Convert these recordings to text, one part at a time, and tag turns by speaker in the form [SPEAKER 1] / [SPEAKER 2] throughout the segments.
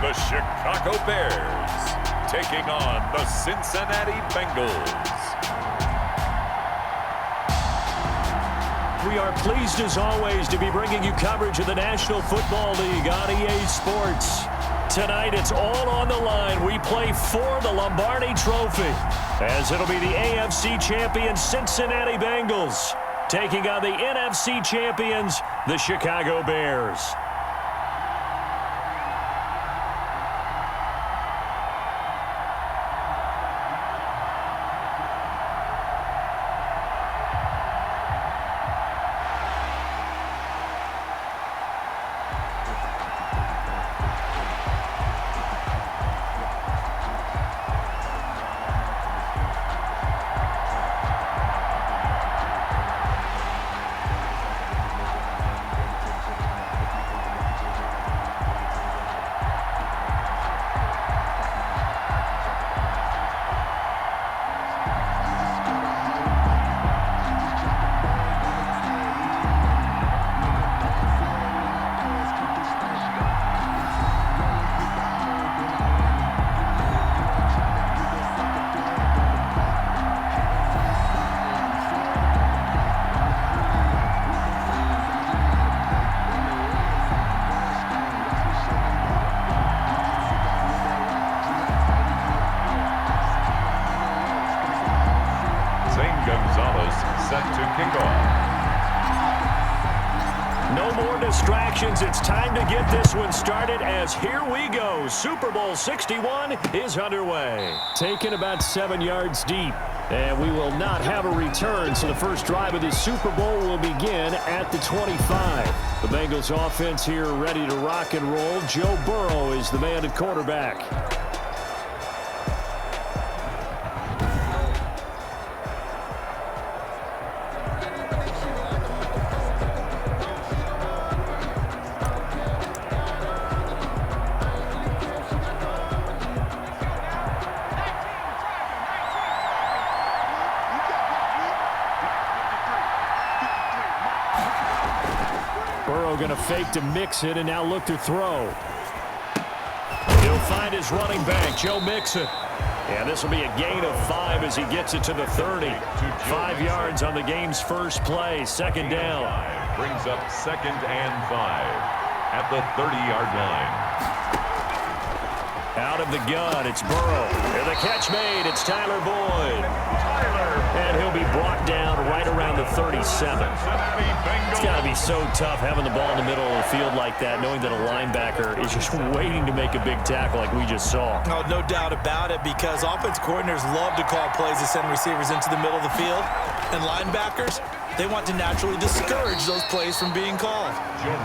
[SPEAKER 1] the Chicago Bears taking on the Cincinnati Bengals.
[SPEAKER 2] We are pleased as always to be bringing you coverage of the National Football League on EA Sports. Tonight it's all on the line. We play for the Lombardi Trophy, as it'll be the AFC champion Cincinnati Bengals taking on the NFC champions, the Chicago Bears.
[SPEAKER 1] Set to kick off.
[SPEAKER 2] No more distractions. It's time to get this one started as here we go. Super Bowl 61 is underway. Taken about 7 yards deep. And we will not have a return, so the first drive of the Super Bowl will begin at the 25. The Bengals offense here ready to rock and roll. Joe Burrow is the man at quarterback. Burrow going to fake to mix it and now look to throw. He'll find his running back, Joe Mixon. And this will be a gain of 5 as he gets it to the 30. 5 yards on the game's first play. Second down.
[SPEAKER 1] Brings up 2nd and 5 at the 30-yard line.
[SPEAKER 2] Out of the gun, it's Burrow. And the catch made, it's Tyler Boyd. And he'll be brought down right around the 37. It's got to be so tough having the ball in the middle of the field like that, knowing that a linebacker is just waiting to make a big tackle like we just saw.
[SPEAKER 3] Oh, no doubt about it, because offense coordinators love to call plays to send receivers into the middle of the field. And linebackers, they want to naturally discourage those plays from being called.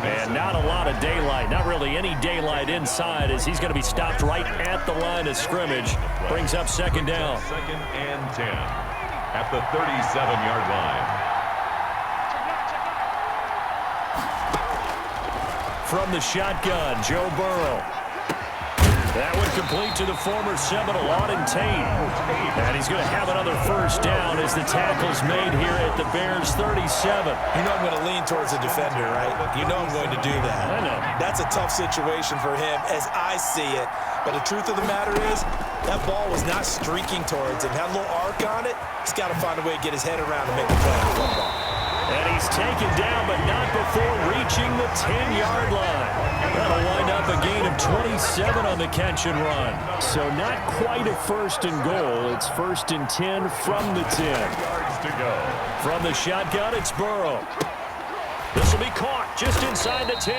[SPEAKER 2] And not a lot of daylight, not really any daylight inside, as he's going to be stopped right at the line of scrimmage. Brings up second down.
[SPEAKER 1] 2nd and 10 at the 37-yard line.
[SPEAKER 2] From the shotgun, Joe Burrow. That one complete to the former Seminole, Auden Tate. And he's going to have another first down as the tackle's made here at the Bears' 37.
[SPEAKER 3] You know I'm going to lean towards the defender, right? You know I'm going to do that.
[SPEAKER 2] I know.
[SPEAKER 3] That's a tough situation for him as I see it. But the truth of the matter is, that ball was not streaking towards him. Had a little arc on it. He's got to find a way to get his head around and make the play on the football.
[SPEAKER 2] And he's taken down, but not before reaching the 10-yard line. That'll wind up a gain of 27 on the catch and run. So not quite a first and goal. It's 1st and 10 from the 10.
[SPEAKER 1] Yards to go.
[SPEAKER 2] From the shotgun, it's Burrow. This will be caught just inside the 10.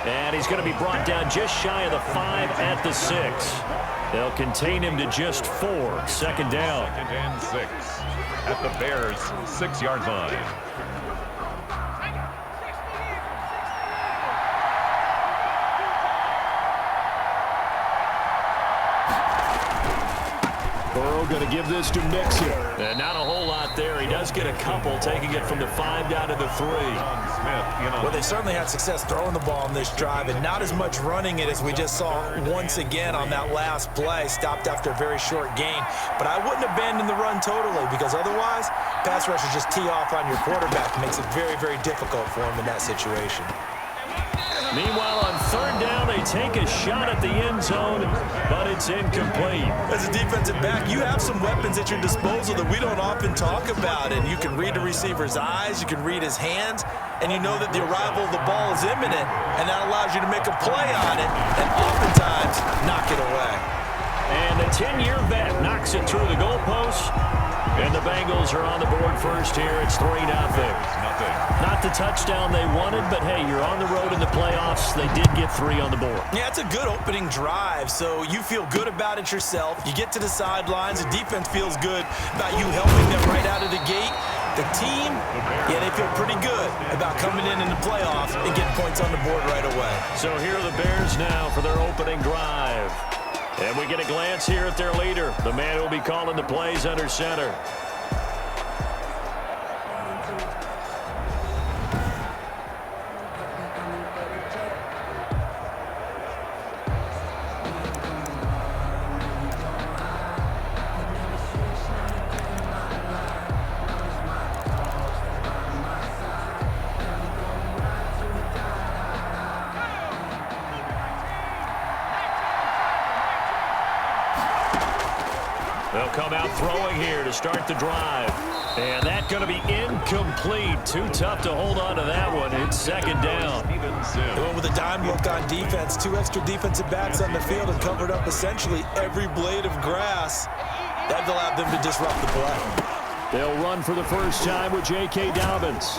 [SPEAKER 2] And he's going to be brought down just shy of the 5 at the 6. They'll contain him to just 4. Second down.
[SPEAKER 1] 2nd and 6 at the Bears' 6-yard line.
[SPEAKER 2] Burrow going to give this to Mixon. And not a whole lot there. He does get a couple, taking it from the 5 down to the 3.
[SPEAKER 3] Well, they certainly had success throwing the ball on this drive, and not as much running it as we just saw once again on that last play. Stopped after a very short gain. But I wouldn't abandon the run totally, because otherwise, pass rushers just tee off on your quarterback. It makes it very, very difficult for him in that situation.
[SPEAKER 2] Meanwhile, on third down, they take a shot at the end zone, but it's incomplete.
[SPEAKER 3] As a defensive back, you have some weapons at your disposal that we don't often talk about. And you can read the receiver's eyes, you can read his hands, and you know that the arrival of the ball is imminent, and that allows you to make a play on it and oftentimes knock it away.
[SPEAKER 2] And the 10-year vet knocks it through the goalpost. And the Bengals are on the board first here. It's 3-0. Not the touchdown they wanted, but hey, you're on the road in the playoffs. They did get 3 on the board.
[SPEAKER 3] Yeah, it's a good opening drive, so you feel good about it yourself. You get to the sidelines. The defense feels good about you helping them right out of the gate. The team, yeah, they feel pretty good about coming in the playoffs and getting points on the board right away.
[SPEAKER 2] So here are the Bears now for their opening drive. And we get a glance here at their leader, the man who will be calling the plays under center. They'll come out throwing here to start the drive. And that's going to be incomplete. Too tough to hold on to that one. It's second down.
[SPEAKER 3] They went with a dime look on defense. 2 extra defensive backs on the field and covered up essentially every blade of grass. That allowed them to disrupt the play.
[SPEAKER 2] They'll run for the first time with J.K. Dobbins.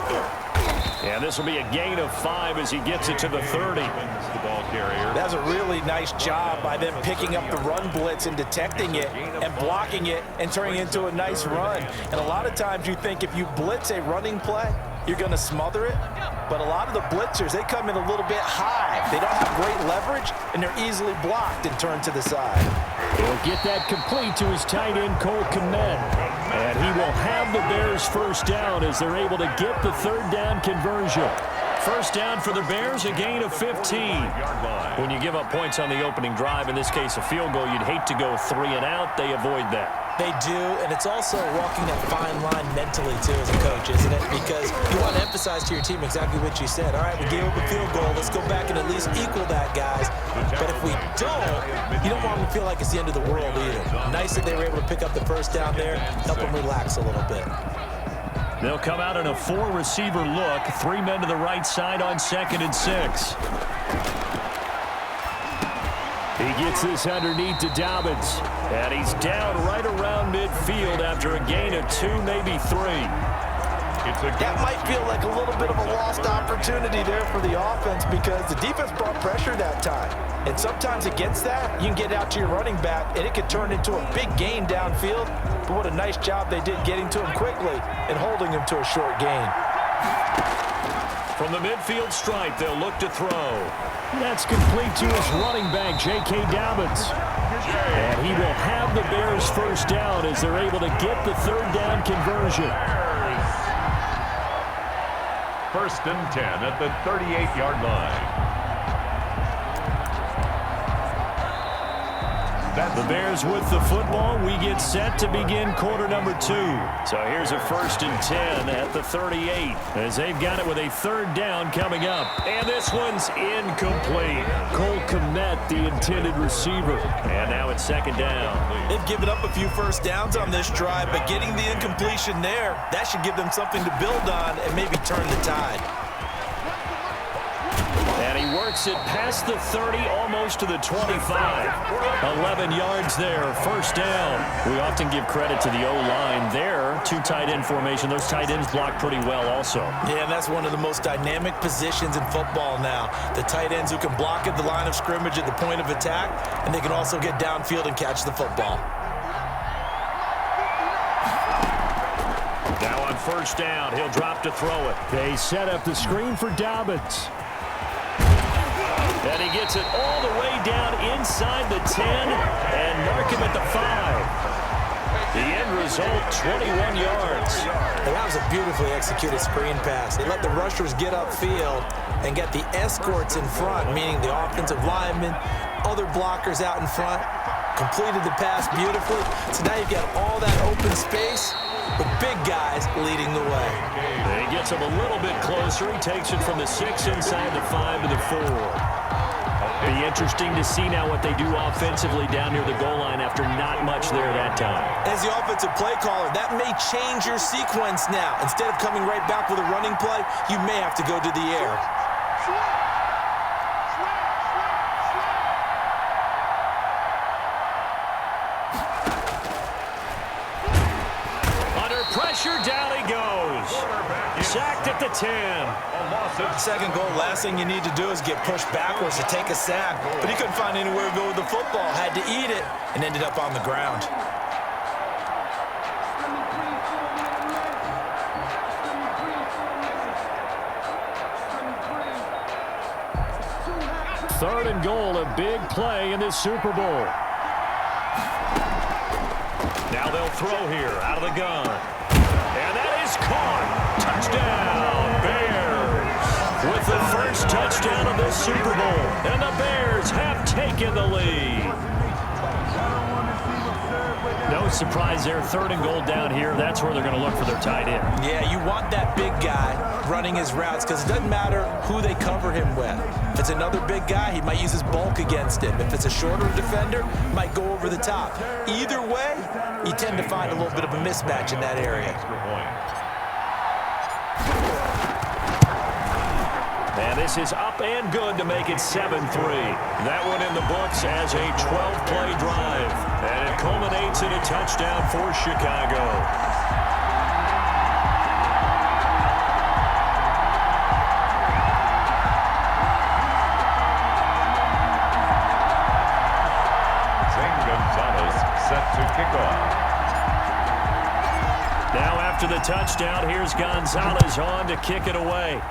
[SPEAKER 2] And this will be a gain of 5 as he gets it to the 30.
[SPEAKER 1] The ball carrier.
[SPEAKER 3] That's a really nice job by them picking up the run blitz and detecting it and blocking it and turning it into a nice run. And a lot of times you think if you blitz a running play, you're going to smother it. But a lot of the blitzers, they come in a little bit high. They don't have great leverage, and they're easily blocked and turned to the side.
[SPEAKER 2] He'll get that complete to his tight end, Cole Kmet. And he will have the Bears first down as they're able to get the third down conversion. First down for the Bears, a gain of 15. When you give up points on the opening drive, in this case a field goal, you'd hate to go 3 and out. They avoid that.
[SPEAKER 3] They do, and it's also walking that fine line mentally, too, as a coach, isn't it? Because you want to emphasize to your team exactly what you said. All right, we gave up a field goal. Let's go back and at least equal that, guys. But if we don't, you don't want them to feel like it's the end of the world either. Nice that they were able to pick up the first down there, help them relax a little bit.
[SPEAKER 2] They'll come out in a 4-receiver look. 3 men to the right side on 2nd and 6. He gets this underneath to Dobbins. And he's down right around midfield after a gain of 2, maybe 3.
[SPEAKER 3] That might feel like a little bit of a lost opportunity there for the offense because the defense brought pressure that time. And sometimes against that, you can get out to your running back, and it could turn into a big gain downfield. But what a nice job they did getting to him quickly and holding him to a short gain.
[SPEAKER 2] From the midfield stripe, they'll look to throw. That's complete to his running back, J.K. Dobbins. And he will have the Bears first down as they're able to get the third down conversion.
[SPEAKER 1] 1st and 10 at the 38-yard line.
[SPEAKER 2] The Bears with the football. We get set to begin quarter number 2. So here's a 1st and 10 at the 38 as they've got it with a third down coming up. And this one's incomplete. Cole Kmet, the intended receiver. And now it's 2nd down.
[SPEAKER 3] They've given up a few first downs on this drive, but getting the incompletion there, that should give them something to build on and maybe turn the tide.
[SPEAKER 2] And he works it past the 30, almost to the 25. 11 yards there, first down. We often give credit to the O-line there. 2 tight end formation. Those tight ends block pretty well also.
[SPEAKER 3] Yeah, and that's one of the most dynamic positions in football now. The tight ends who can block at the line of scrimmage at the point of attack, and they can also get downfield and catch the football.
[SPEAKER 2] Now on first down, he'll drop to throw it. They set up the screen for Dobbins. And he gets it all the way down inside the 10 and mark him at the 5. The end result, 21 yards.
[SPEAKER 3] And that was a beautifully executed screen pass. They let the rushers get upfield and get the escorts in front, meaning the offensive linemen, other blockers out in front, completed the pass beautifully. So now you've got all that open space with big guys leading the way.
[SPEAKER 2] And he gets him a little bit closer. He takes it from the 6 inside the 5 to the 4. Be interesting to see now what they do offensively down near the goal line after not much there that time.
[SPEAKER 3] As the offensive play caller, that may change your sequence now. Instead of coming right back with a running play, you may have to go to the air.
[SPEAKER 2] Under pressure, down he goes. Sacked at the 10.
[SPEAKER 3] Second goal, last thing you need to do is get pushed backwards to take a sack. But he couldn't find anywhere to go with the football. Had to eat it and ended up on the ground.
[SPEAKER 2] Third and goal, a big play in this Super Bowl. Now they'll throw here out of the gun. And that is caught. Touchdown, Bears. With the first touchdown of this Super Bowl. And the Bears have taken the lead. No surprise there. Third and goal down here. That's where they're going to look for their tight end.
[SPEAKER 3] Yeah, you want that big guy running his routes because it doesn't matter who they cover him with. If it's another big guy, he might use his bulk against him. If it's a shorter defender, might go over the top. Either way, you tend to find a little bit of a mismatch in that area.
[SPEAKER 2] And this is up and good to make it 7-3. That one in the books as a 12-play drive. And it culminates in a touchdown for Chicago.
[SPEAKER 1] Set to kick off.
[SPEAKER 2] Now after the touchdown, here's Gonzalez on to kick it away.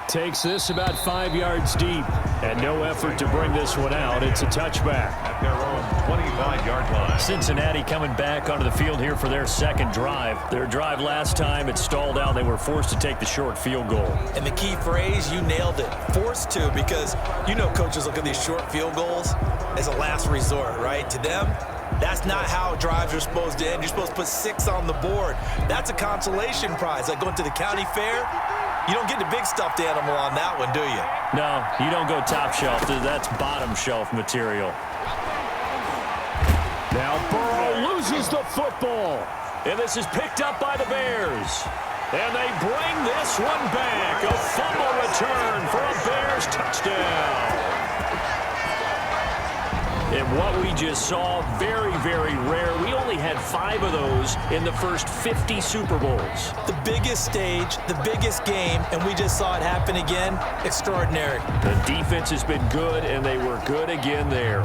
[SPEAKER 2] Takes this about 5 yards deep, and no effort to bring this one out. It's a touchback.
[SPEAKER 1] At their own 25-yard line.
[SPEAKER 2] Cincinnati coming back onto the field here for their second drive. Their drive last time, it stalled out. They were forced to take the short field goal.
[SPEAKER 3] And the key phrase, you nailed it. Forced to, because you know coaches look at these short field goals as a last resort, right? To them, that's not how drives are supposed to end. You're supposed to put 6 on the board. That's a consolation prize. Like going to the county fair, you don't get the big stuffed animal on that one, do you?
[SPEAKER 2] No, you don't go top shelf. That's bottom shelf material. Now Burrow loses the football. And this is picked up by the Bears. And they bring this one back. A fumble return for a Bears touchdown. And what we just saw, very, very rare. We only had 5 of those in the first 50 Super Bowls.
[SPEAKER 3] The biggest stage, the biggest game, and we just saw it happen again. Extraordinary.
[SPEAKER 2] The defense has been good, and they were good again there.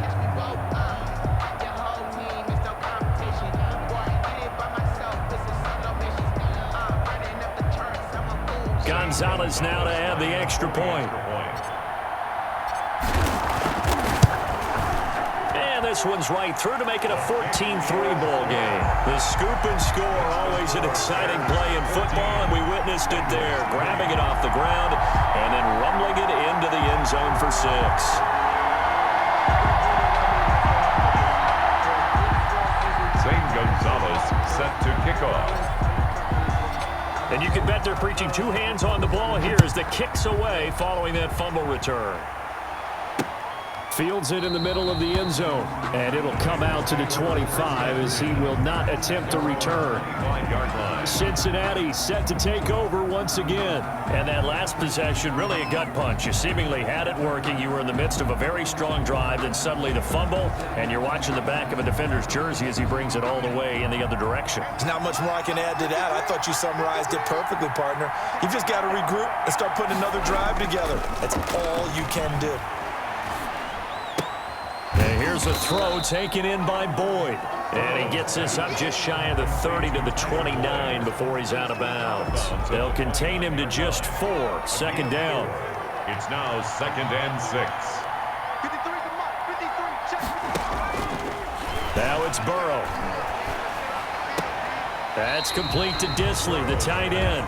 [SPEAKER 2] Gonzalez now to add the extra point. This one's right through to make it a 14-3 ball game. The scoop and score, always an exciting play in football, and we witnessed it there, grabbing it off the ground and then rumbling it into the end zone for 6.
[SPEAKER 1] Zane Gonzalez set to kick off.
[SPEAKER 2] And you can bet they're preaching 2 hands on the ball here as the kick's away following that fumble return. Fields it in the middle of the end zone, and it'll come out to the 25 as he will not attempt to return. Cincinnati set to take over once again. And that last possession, really a gut punch. You seemingly had it working. You were in the midst of a very strong drive, then suddenly the fumble, and you're watching the back of a defender's jersey as he brings it all the way in the other direction.
[SPEAKER 3] There's not much more I can add to that. I thought you summarized it perfectly, partner. You've just got to regroup and start putting another drive together. That's all you can do.
[SPEAKER 2] And here's a throw taken in by Boyd. And he gets this up just shy of the 30 to the 29 before he's out of bounds. They'll contain him to just 4. Second down.
[SPEAKER 1] It's now 2nd and 6.
[SPEAKER 2] Now it's Burrow. That's complete to Disley, the tight end.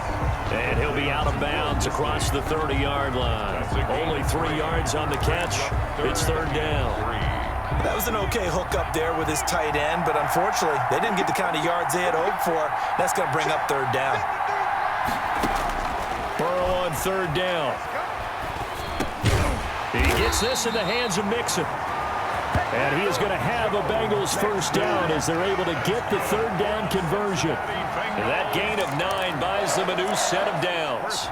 [SPEAKER 2] And he'll be out of bounds across the 30-yard line. Only 3 yards on the catch. It's third down.
[SPEAKER 3] That was an okay hook up there with his tight end, but unfortunately, they didn't get the kind of yards they had hoped for. That's going to bring up third down.
[SPEAKER 2] Burrow on third down. He gets this in the hands of Mixon. And he is going to have a Bengals first down as they're able to get the third down conversion. And that gain of 9 buys them a new set of downs.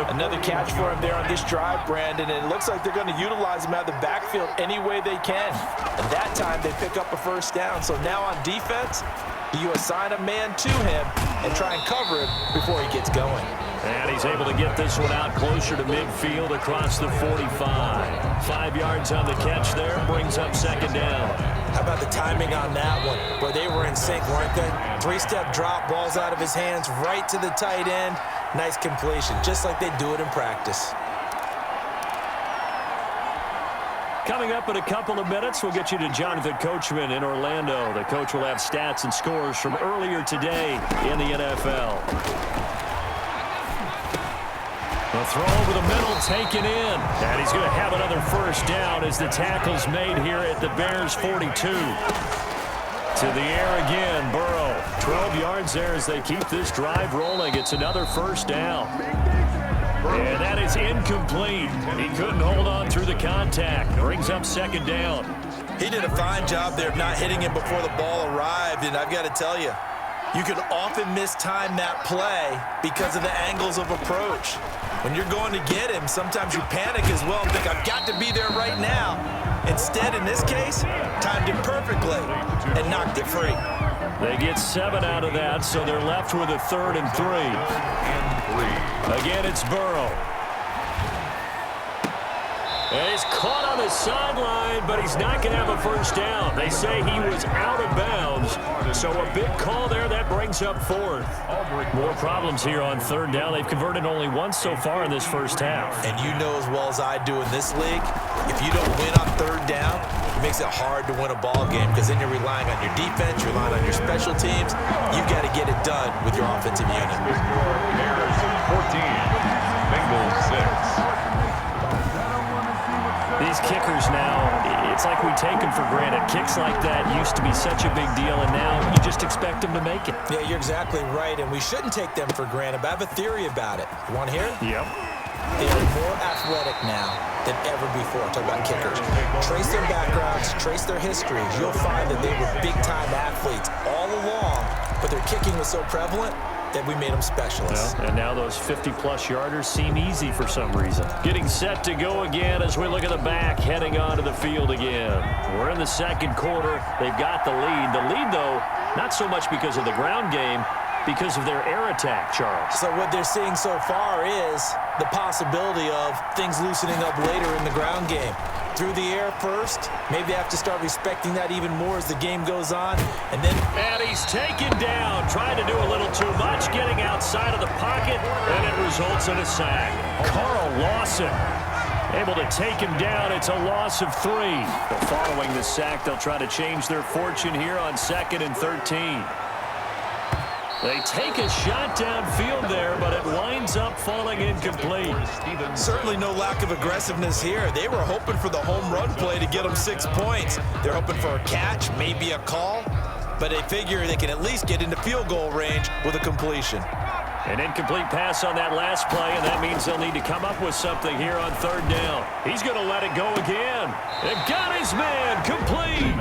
[SPEAKER 3] Another catch for him there on this drive, Brandon, and it looks like they're going to utilize him out of the backfield any way they can. And that time they pick up a first down. So now on defense, you assign a man to him and try and cover him before he gets going.
[SPEAKER 2] And he's able to get this one out closer to midfield across the 45. 5 yards on the catch there, brings up second down.
[SPEAKER 3] How about the timing on that one, where they were in sync, weren't they? 3-step drop, balls out of his hands, right to the tight end. Nice completion, just like they do it in practice.
[SPEAKER 2] Coming up in a couple of minutes, we'll get you to Jonathan Coachman in Orlando. The coach will have stats and scores from earlier today in the NFL. The throw over the middle taken in. And he's going to have another first down as the tackle's made here at the Bears 42. To the air again, Burrow. 12 yards there as they keep this drive rolling. It's another first down. And that is incomplete. He couldn't hold on through the contact. Brings up second down.
[SPEAKER 3] He did a fine job there of not hitting him before the ball arrived, and I've got to tell you, you can often mistime that play because of the angles of approach. When you're going to get him, sometimes you panic as well and think, I've got to be there right now. Instead, in this case, timed it perfectly and knocked it free.
[SPEAKER 2] They get 7 out of that, so they're left with a 3rd and 3. Again, it's Burrow. And he's caught on the sideline, but he's not going to have a first down. They say he was out of bounds, so a big call there. That brings up 4th. More problems here on 3rd down. They've converted only once so far in this first half.
[SPEAKER 3] And you know as well as I do in this league, if you don't win on 3rd down, it makes it hard to win a ball game because then you're relying on your defense, you're relying on your special teams. You've got to get it done with your offensive unit.
[SPEAKER 1] Bears 14, Bengals 6.
[SPEAKER 2] These kickers now, it's like we take them for granted. Kicks like that used to be such a big deal, and now you just expect them to make it.
[SPEAKER 3] Yeah, you're exactly right, and we shouldn't take them for granted, but I have a theory about it. You want to hear it?
[SPEAKER 2] Yep.
[SPEAKER 3] They are more athletic now than ever before. Talk about kickers. Trace their backgrounds, trace their histories. You'll find that they were big-time athletes all along, but their kicking was so prevalent that we made them specialists.
[SPEAKER 2] Well, and now those 50-plus yarders seem easy for some reason. Getting set to go again as we look at the back, heading onto the field again. We're in the second quarter. They've got the lead. The lead, though, not so much because of the ground game, because of their air attack, Charles.
[SPEAKER 3] So what they're seeing so far is the possibility of things loosening up later in the ground game. Through the air first, maybe they have to start respecting that even more as the game goes on. And
[SPEAKER 2] he's taken down, trying to do a little too much, getting outside of the pocket, and it results in a sack. Carl Lawson able to take him down. It's a loss of 3. Following the sack, they'll try to change their fortune here on 2nd and 13. They take a shot downfield there, but it winds up falling incomplete.
[SPEAKER 3] Certainly no lack of aggressiveness here. They were hoping for the home run play to get them 6 points. They're hoping for a catch, maybe a call, but they figure they can at least get into field goal range with a completion.
[SPEAKER 2] An incomplete pass on that last play, and that means they'll need to come up with something here on 3rd down. He's going to let it go again. And got his man complete.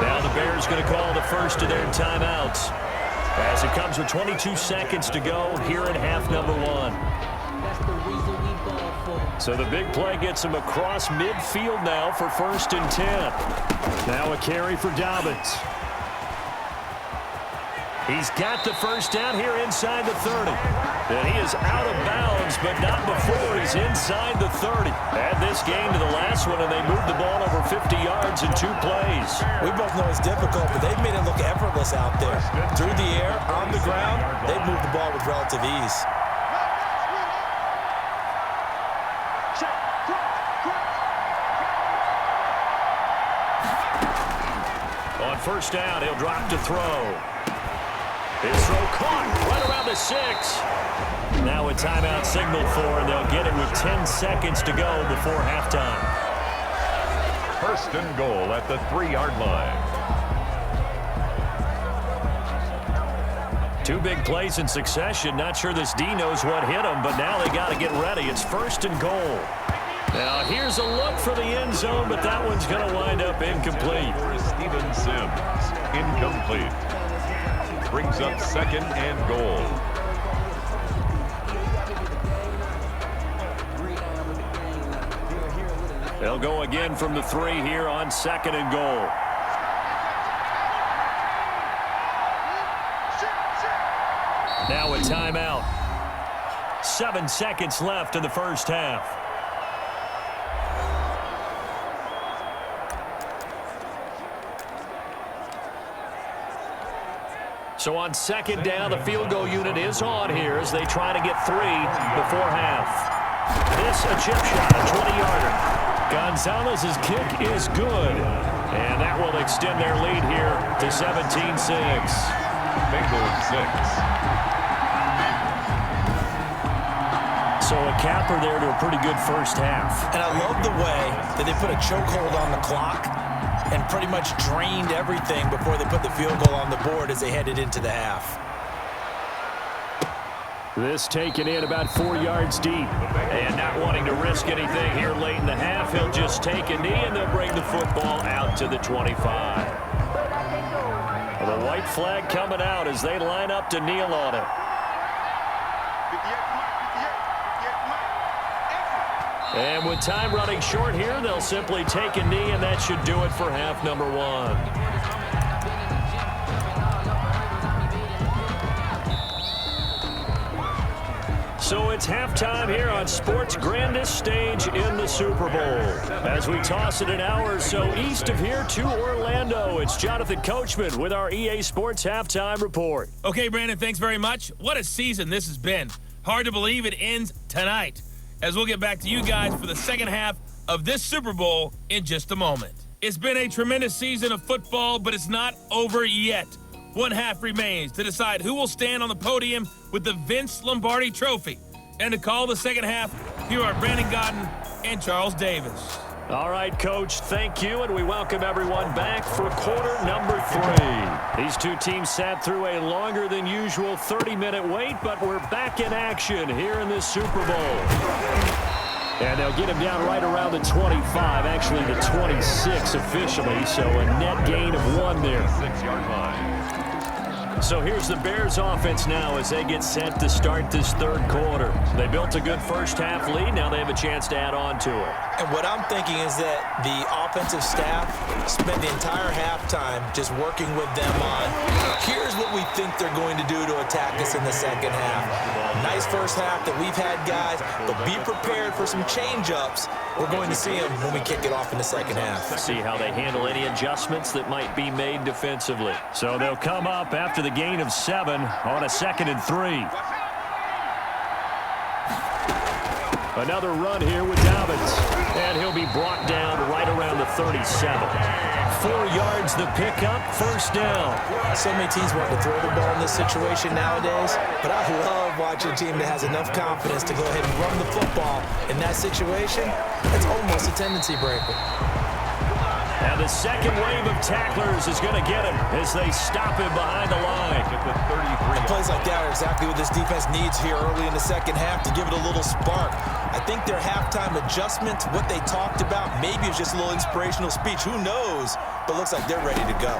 [SPEAKER 2] Now the Bears going to call the first of their timeouts, as it comes with 22 seconds to go here in half number 1. So the big play gets him across midfield now for 1st and 10. Now a carry for Dobbins. He's got the first down here inside the 30. And he is out of bounds, but not before he's inside the 30. Add this game to the last one, and they moved the ball over 50 yards in 2 plays.
[SPEAKER 3] We both know it's difficult, but they've made it look effortless out there. Through the air, on the ground, they've moved the ball with relative ease.
[SPEAKER 2] On 1st down, he'll drop to throw. His throw caught right around the 6. Now a timeout signaled for, and they'll get it with 10 seconds to go before halftime.
[SPEAKER 1] 1st and goal at the 3-yard line.
[SPEAKER 2] 2 big plays in succession. Not sure this D knows what hit him, but now they got to get ready. It's 1st and goal. Now here's a look for the end zone, but that one's going to wind up incomplete.
[SPEAKER 1] Steven Sims, incomplete. Brings up 2nd and goal.
[SPEAKER 2] They'll go again from the 3 here on 2nd and goal. Now a timeout. 7 seconds left in the first half. So on 2nd down, the field goal unit is on here as they try to get 3 before half. This a chip shot, a 20-yarder. Gonzalez's kick is good, and that will extend their lead here to 17-6.
[SPEAKER 1] Bengals 6.
[SPEAKER 2] So a capper there to a pretty good first half.
[SPEAKER 3] And I love the way that they put a chokehold on the clock and pretty much drained everything before they put the field goal on the board as they headed into the half.
[SPEAKER 2] This taken in about 4 yards deep. And not wanting to risk anything here late in the half, he'll just take a knee and they'll bring the football out to the 25. The white flag coming out as they line up to kneel on it. And with time running short here, they'll simply take a knee, and that should do it for half number 1. So it's halftime here on sports' grandest stage in the Super Bowl. As we toss it an hour or so east of here to Orlando, it's Jonathan Coachman with our EA Sports Halftime Report.
[SPEAKER 4] Okay, Brandon, thanks very much. What a season this has been. Hard to believe it ends tonight, as we'll get back to you guys for the second half of this Super Bowl in just a moment. It's been a tremendous season of football, but it's not over yet. One half remains to decide who will stand on the podium with the Vince Lombardi Trophy. And to call the second half, here are Brandon Godden and Charles Davis.
[SPEAKER 2] All right, Coach, thank you, and we welcome everyone back for quarter number 3. These two teams sat through a longer than usual 30-minute wait, but we're back in action here in this Super Bowl. And they'll get him down right around the 25, actually the 26 officially, so a net gain of 1 there.
[SPEAKER 1] 6-yard line.
[SPEAKER 2] So here's the Bears offense now as they get set to start this third quarter. They built a good first half lead. Now they have a chance to add on to it.
[SPEAKER 3] And what I'm thinking is that the offensive staff spent the entire halftime just working with them on, here's what we think they're going to do to attack us in the second half. Nice first half that we've had, guys, but be prepared for some change-ups. We're going to see them when we kick it off in the second half.
[SPEAKER 2] See how they handle any adjustments that might be made defensively. So they'll come up after the gain of 7 on a 2nd and 3. Another run here with Dobbins. And he'll be brought down right around the 37. 4 yards the pickup, first down.
[SPEAKER 3] So many teams want to throw the ball in this situation nowadays, but I love watching a team that has enough confidence to go ahead and run the football in that situation. It's almost a tendency breaker.
[SPEAKER 2] Now the second wave of tacklers is going to get him as they stop him behind the line.
[SPEAKER 1] At the 33.
[SPEAKER 3] And plays like that are exactly what this defense needs here early in the second half to give it a little spark. I think their halftime adjustments, what they talked about, maybe it's just a little inspirational speech. Who knows? But looks like they're ready to go.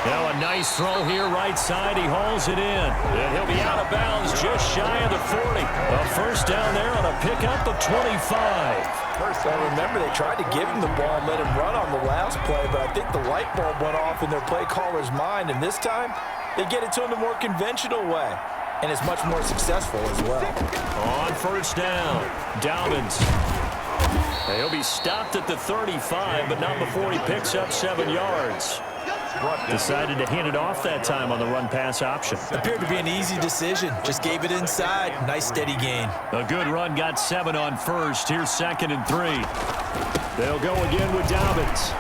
[SPEAKER 2] Now a nice throw here right side. He hauls it in. And he'll be out of bounds just shy of the 40. A first down there on a pickup of 25.
[SPEAKER 3] Well, remember, they tried to give him the ball and let him run on the last play, but I think the light bulb went off in their play caller's mind, and this time they get it to him the more conventional way, and it's much more successful as well.
[SPEAKER 2] On first down, Dobbins. He'll be stopped at the 35, but not before he picks up 7 yards. Decided to hand it off that time on the run-pass option.
[SPEAKER 3] Appeared to be an easy decision. Just gave it inside. Nice, steady gain.
[SPEAKER 2] A good run, got 7 on first. Here's 2nd and 3. They'll go again with Dobbins.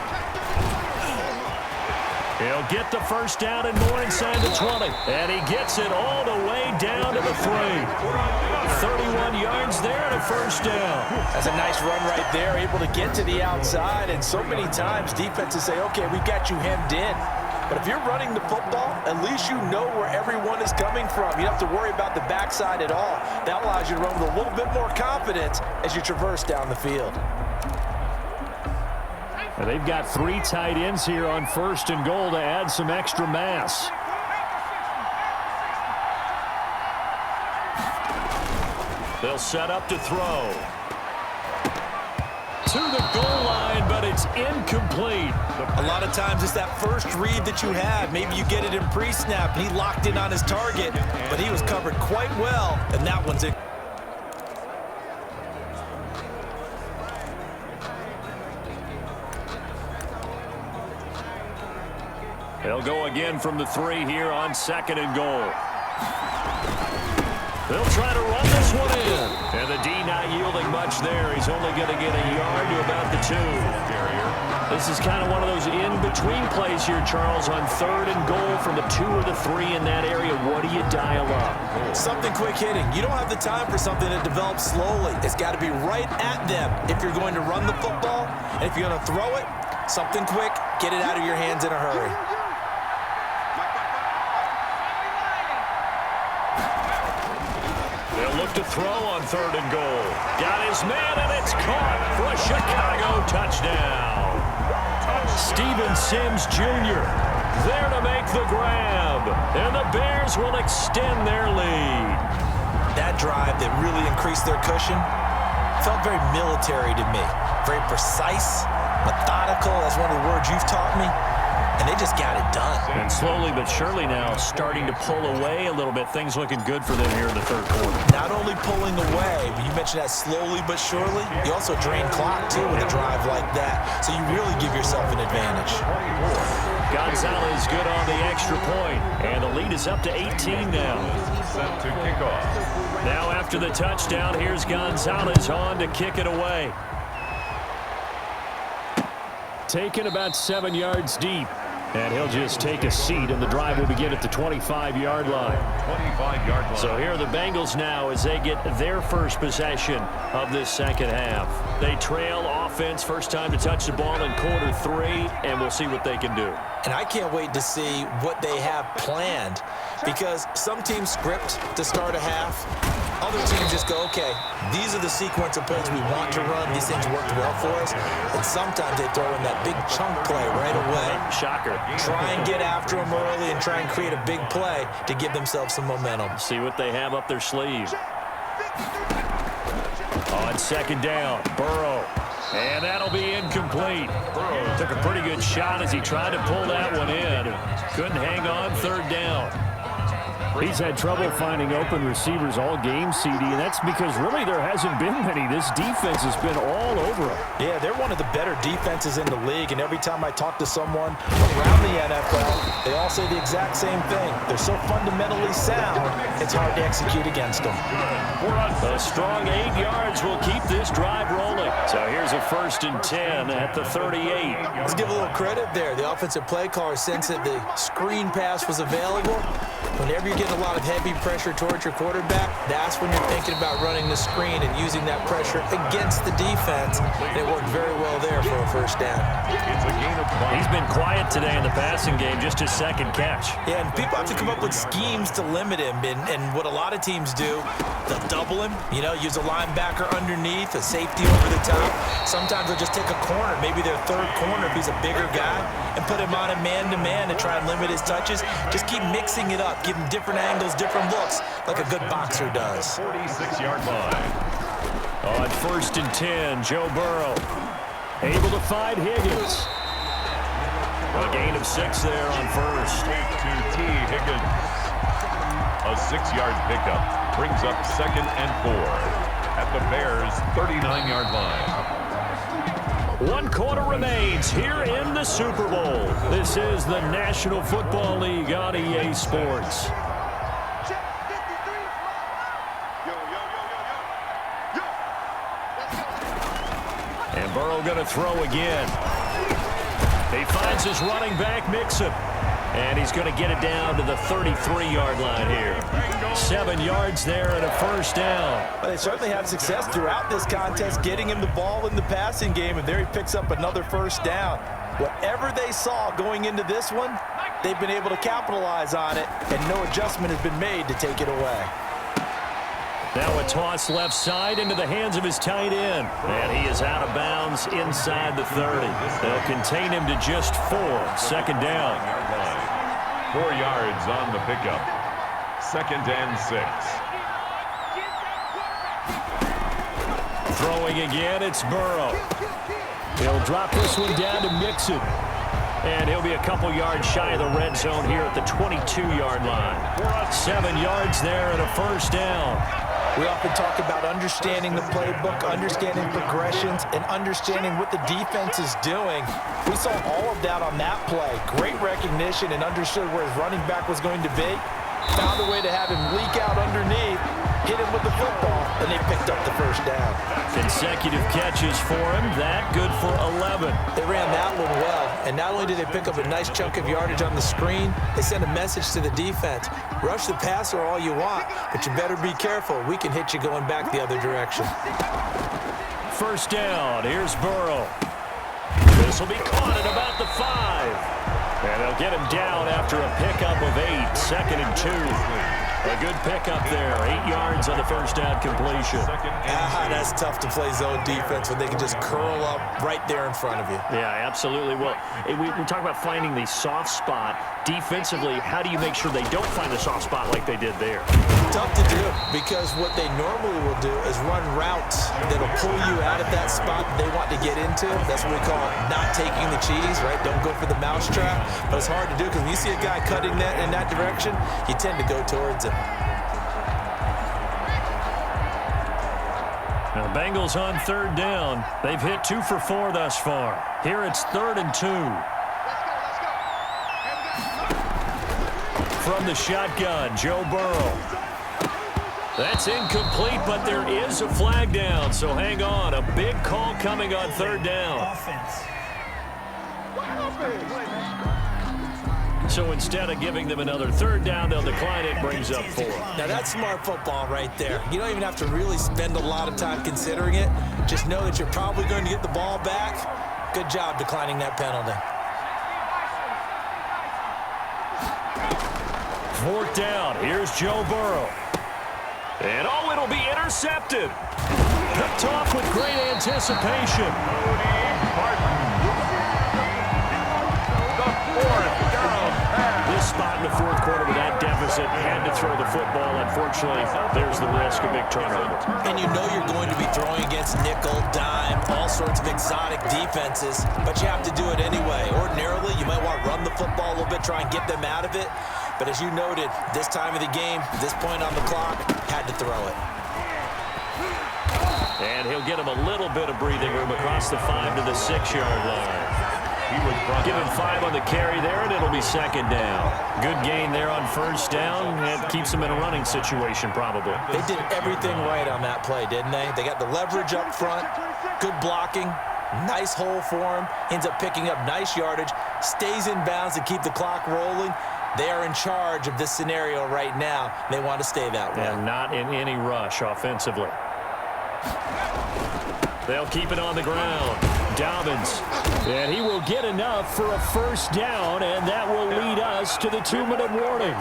[SPEAKER 2] He'll get the first down and more inside the 20. And he gets it all the way down to the 3. 31 yards there and a first down.
[SPEAKER 3] That's a nice run right there, able to get to the outside. And so many times defenses say, okay, we've got you hemmed in. But if you're running the football, at least you know where everyone is coming from. You don't have to worry about the backside at all. That allows you to run with a little bit more confidence as you traverse down the field.
[SPEAKER 2] And they've got 3 tight ends here on 1st and goal to add some extra mass. They'll set up to throw. To the goal line, but it's incomplete.
[SPEAKER 3] A lot of times it's that first read that you have. Maybe you get it in pre-snap, and he locked in on his target, but he was covered quite well, and that one's in.
[SPEAKER 2] They'll go again from the 3 here on 2nd and goal. They'll try to run this one in. And the D not yielding much there. He's only going to get a yard to about the 2. This is kind of one of those in-between plays here, Charles, on 3rd and goal from the 2 or the 3 in that area. What do you dial up?
[SPEAKER 3] Something quick hitting. You don't have the time for something that develops slowly. It's got to be right at them if you're going to run the football. And if you're going to throw it, something quick, get it out of your hands in a hurry.
[SPEAKER 2] They'll look to throw on 3rd and goal. Got his man, and it's caught for a Chicago touchdown. Steven Sims Jr. there to make the grab. And the Bears will extend their lead.
[SPEAKER 3] That drive that really increased their cushion felt very military to me. Very precise, methodical. That's one of the words you've taught me. And they just got it done.
[SPEAKER 2] And slowly but surely now starting to pull away a little bit. Things looking good for them here in the 3rd quarter.
[SPEAKER 3] Not only pulling away, but you mentioned that slowly but surely. You also drain clock, too, with a drive like that. So you really give yourself an advantage.
[SPEAKER 2] Gonzalez good on the extra point. And the lead is up to 18 now.
[SPEAKER 1] Set to kick off.
[SPEAKER 2] Now after the touchdown, here's Gonzalez on to kick it away. Taken about 7 yards deep. And he'll just take a seat, and the drive will begin at the 25-yard line.
[SPEAKER 1] 25-yard line.
[SPEAKER 2] So here are the Bengals now as they get their first possession of this 2nd half. They trail offense, first time to touch the ball in quarter 3, and we'll see what they can do.
[SPEAKER 3] And I can't wait to see what they have planned, because some teams script to start a half. Other teams just go, okay, these are the sequence of plays we want to run. These things worked well for us. And sometimes they throw in that big chunk play right away.
[SPEAKER 2] Shocker.
[SPEAKER 3] Try and get after them early and try and create a big play to give themselves some momentum.
[SPEAKER 2] See what they have up their sleeve. On 2nd down, Burrow. And that'll be incomplete. Burrow took a pretty good shot as he tried to pull that one in. Couldn't hang on 3rd down. He's had trouble finding open receivers all game, CD, and that's because really there hasn't been many. This defense has been all over him.
[SPEAKER 3] Yeah, they're one of the better defenses in the league, and every time I talk to someone around the NFL, they all say the exact same thing. They're so fundamentally sound, it's hard to execute against them.
[SPEAKER 2] A strong 8 yards will keep this drive rolling. So here's a 1st and 10 at the 38.
[SPEAKER 3] Let's give a little credit there. The offensive play caller sensed that the screen pass was available. Whenever you get a lot of heavy pressure towards your quarterback, that's when you're thinking about running the screen and using that pressure against the defense. And it worked very well there for a 1st down.
[SPEAKER 1] It's a gain of 5.
[SPEAKER 2] He's been quiet today in the passing game, just his 2nd catch.
[SPEAKER 3] Yeah, and people have to come up with schemes to limit him. And what a lot of teams do, they'll double him, use a linebacker underneath, a safety over the top. Sometimes they'll just take a corner, maybe their 3rd corner if he's a bigger guy, and put him on a man-to-man to try and limit his touches. Just keep mixing it up. Give him different angles, different looks, like a good boxer does.
[SPEAKER 1] 46-yard line.
[SPEAKER 2] On 1st and 10, Joe Burrow able to find Higgins. A gain of 6 there on 1st.
[SPEAKER 1] To T. Higgins. A 6-yard pickup brings up 2nd and 4 at the Bears' 39-yard line.
[SPEAKER 2] 1 quarter remains here in the Super Bowl. This is the National Football League on EA Sports. And Burrow going to throw again. He finds his running back, Mixon. And he's going to get it down to the 33-yard line here. 7 yards there and a 1st down.
[SPEAKER 3] Well, they certainly had success throughout this contest, getting him the ball in the passing game, and there he picks up another 1st down. Whatever they saw going into this one, they've been able to capitalize on it, and no adjustment has been made to take it away.
[SPEAKER 2] Now a toss left side into the hands of his tight end. And he is out of bounds inside the 30. They'll contain him to just 4. Second down.
[SPEAKER 1] 4 yards on the pickup. 2nd and 6.
[SPEAKER 2] Throwing again, it's Burrow. He'll drop this one down to Mixon. And he'll be a couple yards shy of the red zone here at the 22-yard line. 7 yards there and a first down.
[SPEAKER 3] We often talk about understanding the playbook, understanding progressions, and understanding what the defense is doing. We saw all of that on that play. Great recognition and understood where his running back was going to be. Found a way to have him leak out underneath, hit him with the football, and they picked up the first down.
[SPEAKER 2] Consecutive catches for him. That good for 11.
[SPEAKER 3] They ran that one well, and not only did they pick up a nice chunk of yardage on the screen, they sent a message to the defense. Rush the passer all you want, but you better be careful. We can hit you going back the other direction.
[SPEAKER 2] First down. Here's Burrow. This will be caught at about the 5. And they'll get him down after a pickup of 8. 2nd and 2. A good pickup there. 8 yards on the first down completion.
[SPEAKER 3] That's tough to play zone defense when they can just curl up right there in front of you.
[SPEAKER 2] Yeah, absolutely. Well, we talk about finding the soft spot. Defensively, how do you make sure they don't find the soft spot like they did there?
[SPEAKER 3] Tough to do, because what they normally will do is run routes that'll pull you out of that spot they want to get into. That's what we call not taking the cheese, right? Don't go for the mousetrap. But it's hard to do because when you see a guy cutting that in that direction, you tend to go towards him.
[SPEAKER 2] Now, Bengals on 3rd down. They've hit 2 for 4 thus far. Here it's 3rd and 2. From the shotgun, Joe Burrow. That's incomplete, but there is a flag down, so hang on. A big call coming on 3rd down. So instead of giving them another 3rd down, they'll decline it, brings up 4.
[SPEAKER 3] Now that's smart football right there. You don't even have to really spend a lot of time considering it. Just know that you're probably going to get the ball back. Good job declining that penalty.
[SPEAKER 2] 4th down. Here's Joe Burrow. And it'll be intercepted. Picked off with great anticipation. This spot in the 4th quarter with that deficit, had to throw the football. Unfortunately, there's the risk of big turnover.
[SPEAKER 3] And you know you're going to be throwing against nickel, dime, all sorts of exotic defenses, but you have to do it anyway. Ordinarily, you might want to run the football a little bit, try and get them out of it. But as you noted, this time of the game, this point on the clock, had to throw it.
[SPEAKER 2] And he'll get him a little bit of breathing room across the 5 to the 6-yard line. Give him 5 on the carry there, and it'll be 2nd down. Good gain there on 1st down. It keeps them in a running situation, probably.
[SPEAKER 3] They did everything right on that play, didn't they? They got the leverage up front, good blocking, nice hole for him, ends up picking up nice yardage, stays in bounds to keep the clock rolling. They are in charge of this scenario right now. They want to stay that way.
[SPEAKER 2] And not in any rush offensively. They'll keep it on the ground. Dobbins. And he will get enough for a first down, and that will lead us to the 2-minute warning.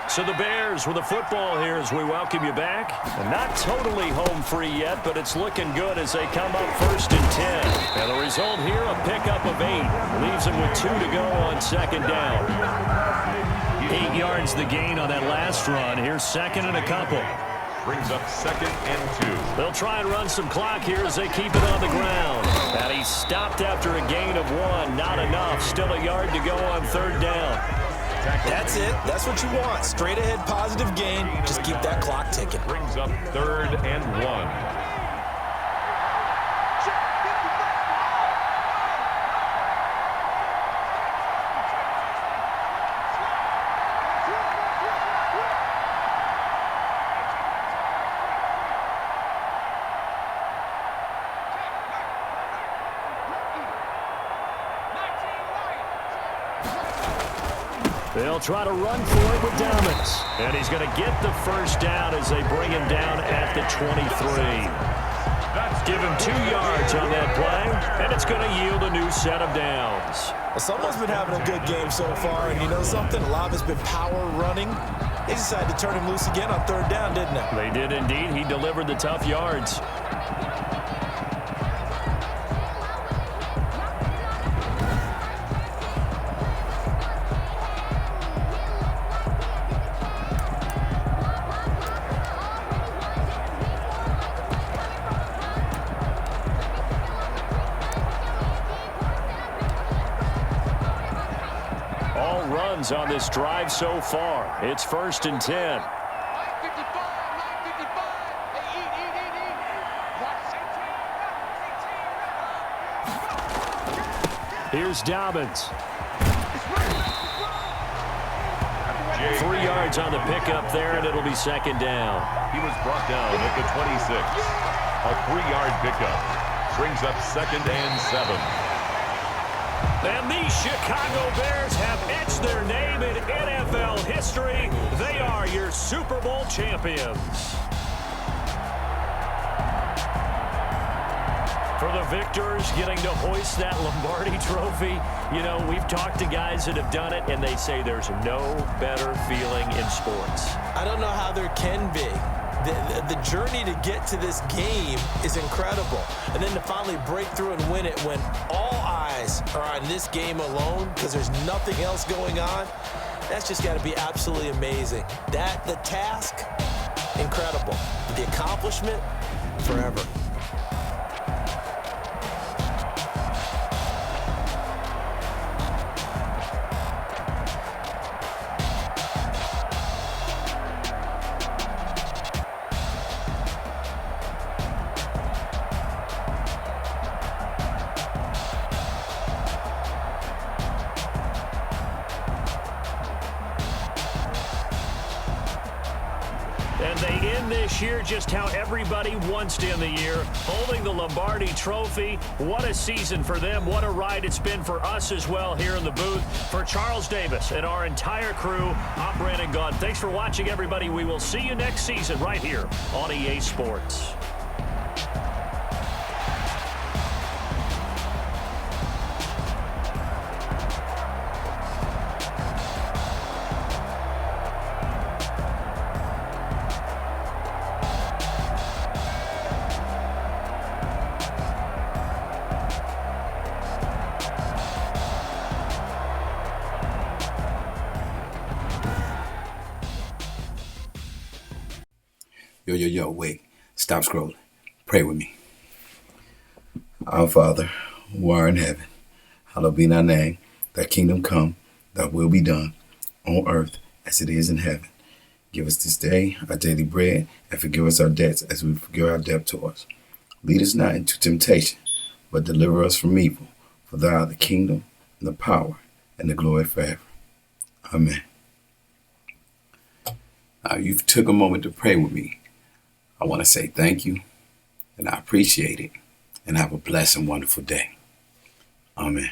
[SPEAKER 2] So the Bears with the football here as we welcome you back. And not totally home free yet, but it's looking good as they come up 1st and 10. And the result here, a pickup of 8. Leaves them with 2 to go on 2nd down. 8 yards the gain on that last run. Here's 2nd and a couple.
[SPEAKER 1] Brings up 2nd and 2.
[SPEAKER 2] They'll try and run some clock here as they keep it on the ground. And he stopped after a gain of 1. Not enough. Still a yard to go on 3rd down.
[SPEAKER 3] That's it. That's what you want. Straight ahead positive gain. Just keep that clock ticking.
[SPEAKER 1] Brings up 3rd and 1.
[SPEAKER 2] They'll try to run for it with Dobbins. And he's going to get the first down as they bring him down at the 23. Give him 2 yards on that play, and it's going to yield a new set of downs.
[SPEAKER 3] Well, someone's been having a good game so far, and you know something? A lot of it's been power running. They decided to turn him loose again on 3rd down, didn't they?
[SPEAKER 2] They did indeed. He delivered the tough yards. On this drive so far. It's 1st and 10. Here's Dobbins. 3 yards on the pickup there, and it'll be 2nd down.
[SPEAKER 1] He was brought down at the 26. A 3-yard pickup brings up 2nd and 7.
[SPEAKER 2] And the Chicago Bears have etched their name in NFL history. They are your Super Bowl champions. For the victors, getting to hoist that Lombardi trophy, you know, we've talked to guys that have done it, and they say there's no better feeling in sports.
[SPEAKER 3] I don't know how there can be. The journey to get to this game is incredible. And then to finally break through and win it when all eyes are on this game alone because there's nothing else going on, that's just got to be absolutely amazing. The task, incredible. The accomplishment, forever.
[SPEAKER 2] And they end this year just how everybody wants to end the year, holding the Lombardi trophy. What a season for them. What a ride it's been for us as well here in the booth. For Charles Davis and our entire crew, I'm Brandon Gunn. Thanks for watching, everybody. We will see you next season right here on EA Sports.
[SPEAKER 5] Yo, wait. Stop scrolling. Pray with me. Our Father, who art in heaven, hallowed be thy name. Thy kingdom come, thy will be done, on earth as it is in heaven. Give us this day our daily bread, and forgive us our debts as we forgive our debtors. Lead us not into temptation, but deliver us from evil. For thou art the kingdom, and the power, and the glory forever. Amen. Now, you've took a moment to pray with me. I want to say thank you, and I appreciate it, and have a blessed and wonderful day. Amen.